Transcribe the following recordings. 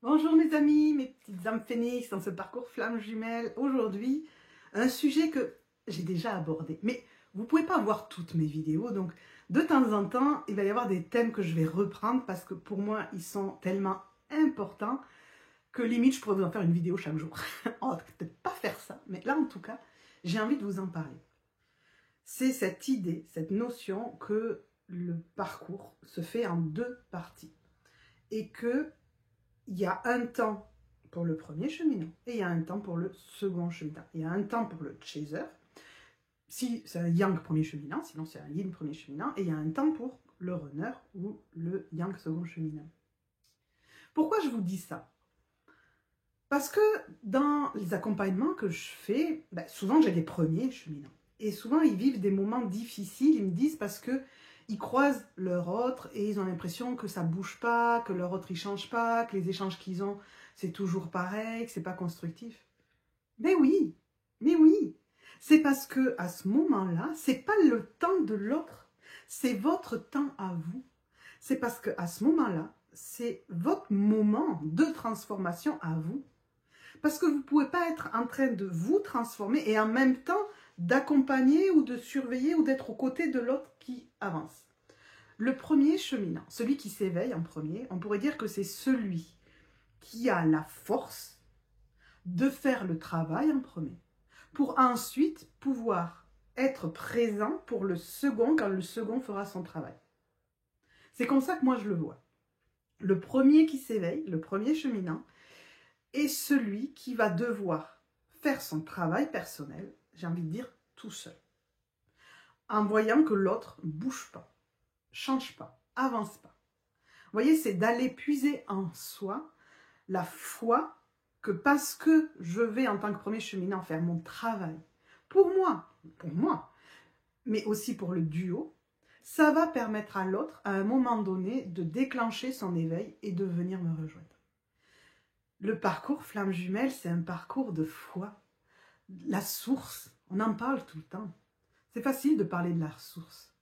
Bonjour mes amis, mes petites âmes phénix dans ce parcours flamme jumelle. Aujourd'hui, un sujet que j'ai déjà abordé. Mais vous ne pouvez pas voir toutes mes vidéos, donc de temps en temps, il va y avoir des thèmes que je vais reprendre parce que pour moi, ils sont tellement importants que limite, je pourrais vous en faire une vidéo chaque jour. On va peut-être pas faire ça, mais là en tout cas, j'ai envie de vous en parler. C'est cette idée, cette notion que le parcours se fait en deux parties et que il y a un temps pour le premier cheminant et il y a un temps pour le second cheminant. Il y a un temps pour le chaser, si c'est un yang premier cheminant, sinon c'est un yin premier cheminant, et il y a un temps pour le runner ou le yang second cheminant. Pourquoi je vous dis ça? Parce que dans les accompagnements que je fais, souvent j'ai des premiers cheminants. Et souvent ils vivent des moments difficiles, ils me disent parce que ils croisent leur autre et ils ont l'impression que ça bouge pas, que leur autre il change pas, que les échanges qu'ils ont c'est toujours pareil, que c'est pas constructif. Mais oui, c'est parce que à ce moment-là, c'est pas le temps de l'autre, c'est votre temps à vous. C'est parce que à ce moment-là, c'est votre moment de transformation à vous. Parce que vous ne pouvez pas être en train de vous transformer et en même temps d'accompagner ou de surveiller ou d'être aux côtés de l'autre qui avance. Le premier cheminant, celui qui s'éveille en premier, on pourrait dire que c'est celui qui a la force de faire le travail en premier pour ensuite pouvoir être présent pour le second quand le second fera son travail. C'est comme ça que moi je le vois. Le premier qui s'éveille, le premier cheminant, est celui qui va devoir faire son travail personnel, j'ai envie de dire tout seul, en voyant que l'autre ne bouge pas, change pas, avance pas. Vous voyez, c'est d'aller puiser en soi la foi que parce que je vais en tant que premier cheminant faire mon travail, pour moi, mais aussi pour le duo, ça va permettre à l'autre, à un moment donné, de déclencher son éveil et de venir me rejoindre. Le parcours flamme jumelle, c'est un parcours de foi. La source, on en parle tout le temps. C'est facile de parler de la source.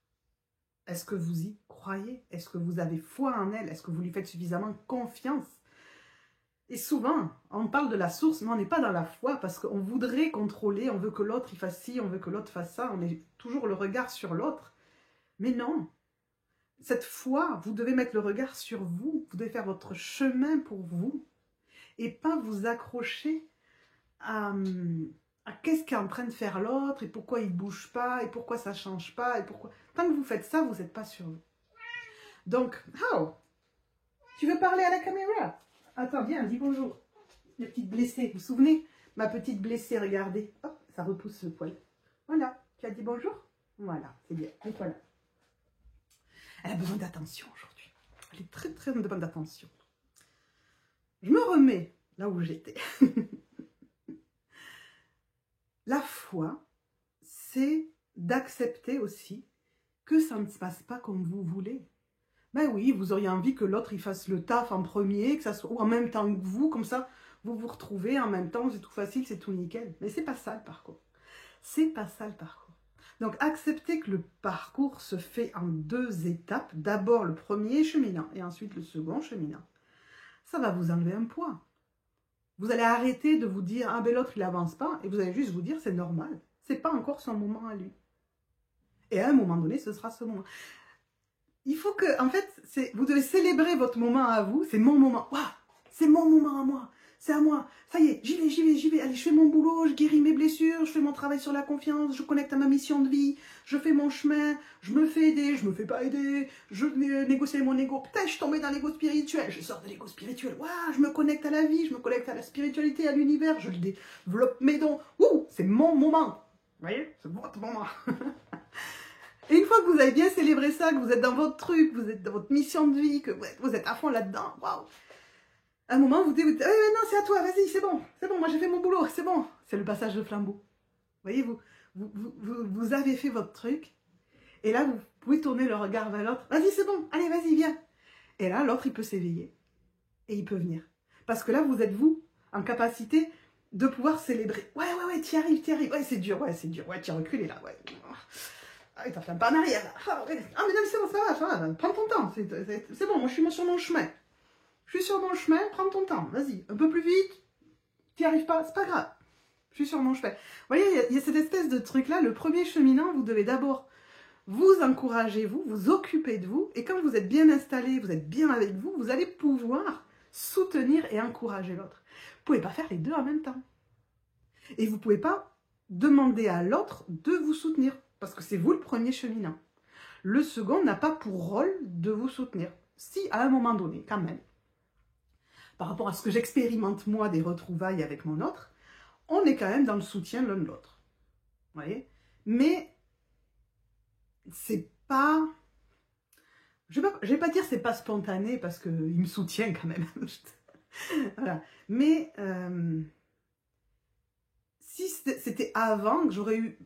Est-ce que vous y croyez? Est-ce que vous avez foi en elle? Est-ce que vous lui faites suffisamment confiance? Et souvent, on parle de la source, mais on n'est pas dans la foi parce qu'on voudrait contrôler, on veut que l'autre il fasse ci, on veut que l'autre fasse ça, on est toujours le regard sur l'autre. Mais non, cette foi, vous devez mettre le regard sur vous, vous devez faire votre chemin pour vous et pas vous accrocher à qu'est-ce qu'est en train de faire l'autre et pourquoi il ne bouge pas et pourquoi ça ne change pas et pourquoi. Tant que vous faites ça, vous n'êtes pas sur vous. Donc, tu veux parler à la caméra? Attends, viens, dis bonjour. La petite blessée, vous vous souvenez? Ma petite blessée, regardez. Hop, ça repousse le poil. Voilà, tu as dit bonjour? Voilà, c'est bien. Et voilà. Elle a besoin d'attention aujourd'hui. Elle est très, très en demande d'attention. Je me remets là où j'étais. La foi, c'est d'accepter aussi que ça ne se passe pas comme vous voulez. Ben oui, vous auriez envie que l'autre il fasse le taf en premier, que ça soit ou en même temps que vous, comme ça vous vous retrouvez en même temps, c'est tout facile, c'est tout nickel. Mais c'est pas ça le parcours. C'est pas ça le parcours. Donc acceptez que le parcours se fait en deux étapes. D'abord le premier cheminant et ensuite le second cheminant. Ça va vous enlever un poids. Vous allez arrêter de vous dire « Ah ben l'autre il avance pas » et vous allez juste vous dire « C'est normal, c'est pas encore son moment à lui. » Et à un moment donné, ce sera ce moment. Il faut que, en fait, vous devez célébrer votre moment à vous. C'est mon moment. Waouh, c'est mon moment à moi. C'est à moi. Ça y est, j'y vais. Allez, je fais mon boulot, je guéris mes blessures, je fais mon travail sur la confiance, je connecte à ma mission de vie, je fais mon chemin, je me fais aider, je me fais pas aider, je négocie avec mon ego. Putain, je suis tombée dans l'ego spirituel. Je sors de l'ego spirituel. Waouh, je me connecte à la vie, je me connecte à la spiritualité, à l'univers, je développe mes dons. Ouh, c'est mon moment. Vous voyez, c'est votre moment. Et une fois que vous avez bien célébré ça, que vous êtes dans votre truc, vous êtes dans votre mission de vie, que vous êtes à fond là-dedans, waouh! À un moment, vous dites, non, c'est à toi, vas-y, c'est bon, moi j'ai fait mon boulot, c'est bon. C'est le passage de flambeau. Vous voyez, vous avez fait votre truc, et là, vous pouvez tourner le regard vers l'autre, vas-y, c'est bon, allez, vas-y, viens. Et là, l'autre, il peut s'éveiller, et il peut venir. Parce que là, vous êtes, vous, en capacité de pouvoir célébrer. Ouais, t'y arrives, ouais, c'est dur, ouais, tu as reculé là, ouais. Ah, t'as fait un pas en arrière là. Ah, mais non, c'est bon, ça va, prends ton temps. C'est bon, moi je suis sur mon chemin. Je suis sur mon chemin, prends ton temps, vas-y, un peu plus vite, t'y arrives pas, c'est pas grave. Je suis sur mon chemin. Vous voyez, il y a cette espèce de truc-là, le premier cheminant, vous devez d'abord vous encourager, vous occuper de vous, et quand vous êtes bien installé, vous êtes bien avec vous, vous allez pouvoir soutenir et encourager l'autre. Vous ne pouvez pas faire les deux en même temps. Et vous ne pouvez pas demander à l'autre de vous soutenir, parce que c'est vous le premier cheminant. Le second n'a pas pour rôle de vous soutenir. Si, à un moment donné, quand même, par rapport à ce que j'expérimente moi des retrouvailles avec mon autre, on est quand même dans le soutien l'un de l'autre. Vous voyez? Mais c'est pas... Je vais pas dire c'est pas spontané parce qu'il me soutient quand même. Voilà. Mais si c'était avant, j'aurais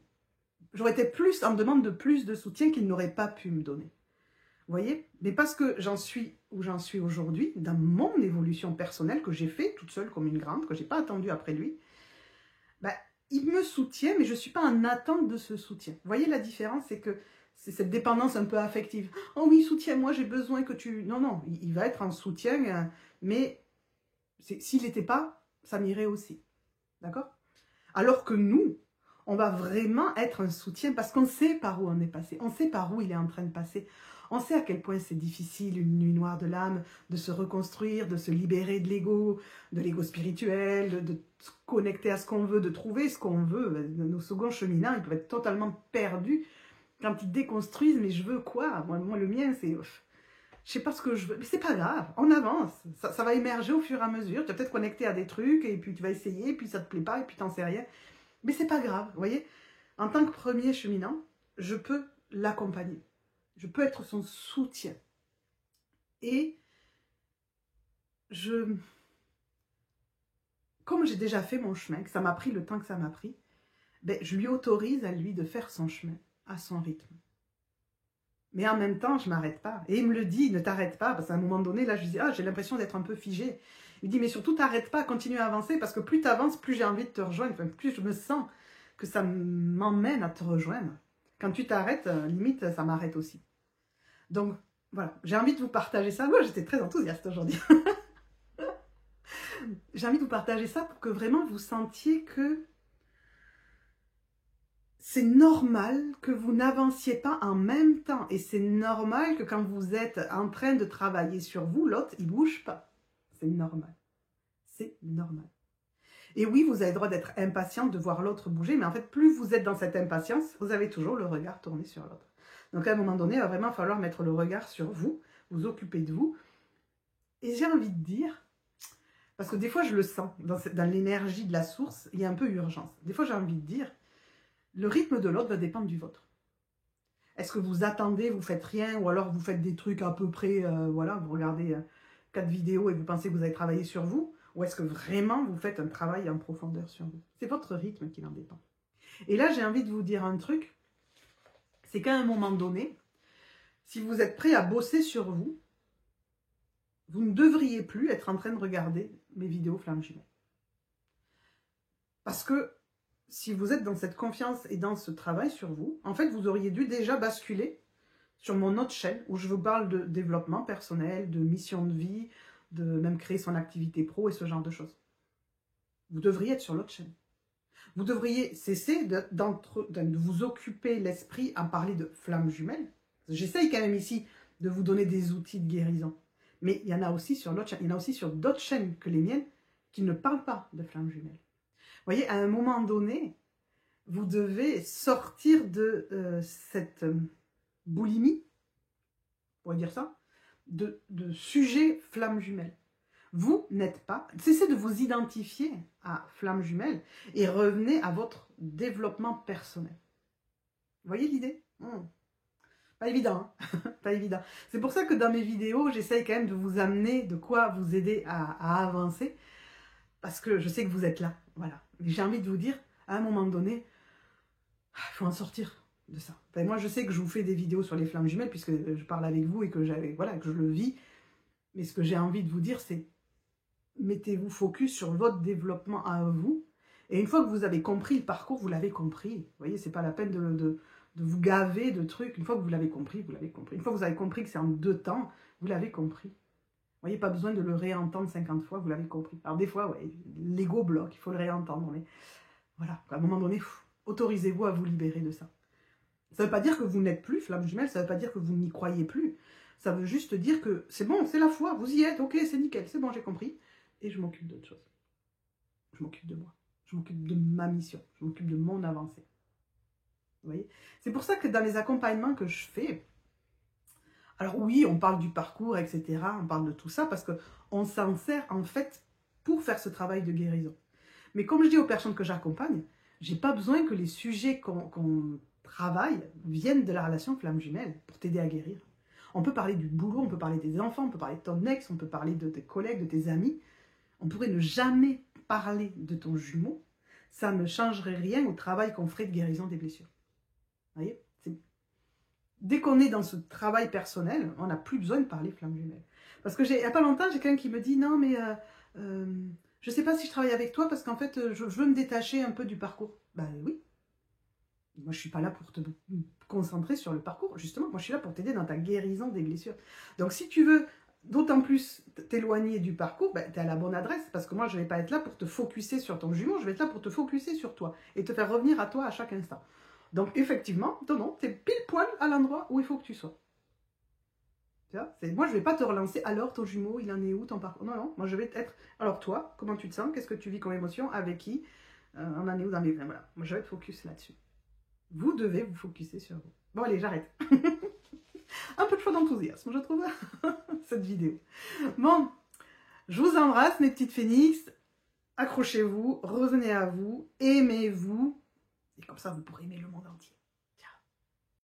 été plus en demande de plus de soutien qu'il n'aurait pas pu me donner. Vous voyez? Mais parce que j'en suis où j'en suis aujourd'hui, dans mon évolution personnelle que j'ai fait toute seule comme une grande, que j'ai pas attendu après lui, ben, il me soutient, mais je ne suis pas en attente de ce soutien. Vous voyez la différence? C'est que c'est cette dépendance un peu affective. Oh oui, soutiens-moi, j'ai besoin que tu... Non, non, il va être en soutien, mais s'il n'était pas, ça m'irait aussi. D'accord? Alors que nous, on va vraiment être un soutien parce qu'on sait par où on est passé, on sait par où il est en train de passer. On sait à quel point c'est difficile, une nuit noire de l'âme, de se reconstruire, de se libérer de l'ego spirituel, de se connecter à ce qu'on veut, de trouver ce qu'on veut. Nos seconds cheminants, ils peuvent être totalement perdus quand ils déconstruisent. Mais je veux quoi? Moi, le mien, c'est... Je sais pas ce que je veux. Mais c'est pas grave, on avance. Ça va émerger au fur et à mesure. Tu vas peut-être connecter à des trucs, et puis tu vas essayer, et puis ça te plaît pas, et puis t'en sais rien. Mais c'est pas grave, vous voyez. En tant que premier cheminant, je peux l'accompagner. Je peux être son soutien. Et comme j'ai déjà fait mon chemin, que ça m'a pris le temps que ça m'a pris, ben, je lui autorise à lui de faire son chemin à son rythme. Mais en même temps, je ne m'arrête pas. Et il me le dit, ne t'arrête pas, parce qu'à un moment donné, là, je lui dis, ah, j'ai l'impression d'être un peu figée. Il me dit, mais surtout, t'arrête pas, continue à avancer, parce que plus tu avances, plus j'ai envie de te rejoindre, enfin, plus je me sens que ça m'emmène à te rejoindre. Quand tu t'arrêtes, limite, ça m'arrête aussi. Donc, voilà, j'ai envie de vous partager ça. Moi, j'étais très enthousiaste aujourd'hui. J'ai envie de vous partager ça pour que vraiment vous sentiez que c'est normal que vous n'avanciez pas en même temps. Et c'est normal que quand vous êtes en train de travailler sur vous, l'autre, il ne bouge pas. C'est normal. C'est normal. Et oui, vous avez le droit d'être impatient, de voir l'autre bouger, mais en fait, plus vous êtes dans cette impatience, vous avez toujours le regard tourné sur l'autre. Donc à un moment donné, il va vraiment falloir mettre le regard sur vous, vous occuper de vous. Et j'ai envie de dire, parce que des fois je le sens, dans l'énergie de la source, il y a un peu urgence. Des fois j'ai envie de dire, le rythme de l'autre va dépendre du vôtre. Est-ce que vous attendez, vous faites rien, ou alors vous faites des trucs à peu près, voilà, vous regardez 4 vidéos et vous pensez que vous avez travaillé sur vous, ou est-ce que vraiment vous faites un travail en profondeur sur vous? C'est votre rythme qui en dépend. Et là j'ai envie de vous dire un truc, c'est qu'à un moment donné, si vous êtes prêt à bosser sur vous, vous ne devriez plus être en train de regarder mes vidéos flammes jumelles. Parce que si vous êtes dans cette confiance et dans ce travail sur vous, en fait, vous auriez dû déjà basculer sur mon autre chaîne où je vous parle de développement personnel, de mission de vie, de même créer son activité pro et ce genre de choses. Vous devriez être sur l'autre chaîne. Vous devriez cesser de vous occuper l'esprit à parler de flammes jumelles. J'essaye quand même ici de vous donner des outils de guérison. Mais il y en a aussi sur l'autre chaîne. Il y en a aussi sur d'autres chaînes que les miennes qui ne parlent pas de flammes jumelles. Vous voyez, à un moment donné, vous devez sortir de cette boulimie, on pourrait dire ça, de sujet flammes jumelles. Vous n'êtes pas... Cessez de vous identifier à flammes jumelles et revenez à votre développement personnel. Vous voyez l'idée? Pas évident, hein. Pas évident. C'est pour ça que dans mes vidéos, j'essaye quand même de vous amener de quoi vous aider à avancer. Parce que je sais que vous êtes là. Voilà. Mais j'ai envie de vous dire, à un moment donné, il faut en sortir de ça. Enfin, moi, je sais que je vous fais des vidéos sur les flammes jumelles, puisque je parle avec vous et que, voilà, que je le vis. Mais ce que j'ai envie de vous dire, c'est mettez-vous focus sur votre développement à vous. Et une fois que vous avez compris le parcours, vous l'avez compris. Vous voyez, c'est pas la peine de vous gaver de trucs. Une fois que vous l'avez compris, vous l'avez compris. Une fois que vous avez compris que c'est en 2 temps, vous l'avez compris. Vous voyez, pas besoin de le réentendre 50 fois, vous l'avez compris. Alors des fois, ouais, l'ego bloque, il faut le réentendre, mais voilà, à un moment donné, autorisez-vous à vous libérer de ça. Ça ne veut pas dire que vous n'êtes plus flamme jumelle, ça ne veut pas dire que vous n'y croyez plus. Ça veut juste dire que c'est bon, c'est la foi, vous y êtes, ok, c'est nickel, c'est bon, j'ai compris. Et je m'occupe d'autre chose. Je m'occupe de moi. Je m'occupe de ma mission. Je m'occupe de mon avancée. Vous voyez? C'est pour ça que dans les accompagnements que je fais, alors oui, on parle du parcours, etc. On parle de tout ça parce qu'on s'en sert en fait pour faire ce travail de guérison. Mais comme je dis aux personnes que j'accompagne, j'ai pas besoin que les sujets qu'on travaille viennent de la relation flamme jumelle pour t'aider à guérir. On peut parler du boulot, on peut parler des enfants, on peut parler de ton ex, on peut parler de tes collègues, de tes amis. On pourrait ne jamais parler de ton jumeau. Ça ne changerait rien au travail qu'on ferait de guérison des blessures. Vous voyez? Dès qu'on est dans ce travail personnel, on n'a plus besoin de parler flamme jumelle. Parce que il n'y a pas longtemps, j'ai quelqu'un qui me dit « Non, mais je ne sais pas si je travaille avec toi parce qu'en fait, je veux me détacher un peu du parcours. » Ben oui. Moi, je ne suis pas là pour te concentrer sur le parcours. Justement, moi, je suis là pour t'aider dans ta guérison des blessures. Donc, si tu veux d'autant plus t'éloigner du parcours, ben, tu es à la bonne adresse. Parce que moi, je ne vais pas être là pour te focuser sur ton jumeau. Je vais être là pour te focuser sur toi. Et te faire revenir à toi à chaque instant. Donc, effectivement, non, tu es pile poil à l'endroit où il faut que tu sois. Tu vois, moi, je ne vais pas te relancer. Alors, ton jumeau, il en est où, ton parcours? Non, non, moi, je vais être... Alors, toi, comment tu te sens? Qu'est-ce que tu vis comme émotion? Avec qui? On en est où dans les... Voilà, moi, je vais être focus là-dessus. Vous devez vous focuser sur vous. Bon, allez, j'arrête. Un peu de choix d'enthousiasme, je trouve, cette vidéo. Bon, je vous embrasse, mes petites phénix. Accrochez-vous, revenez à vous, aimez-vous. Et comme ça, vous pourrez aimer le monde entier.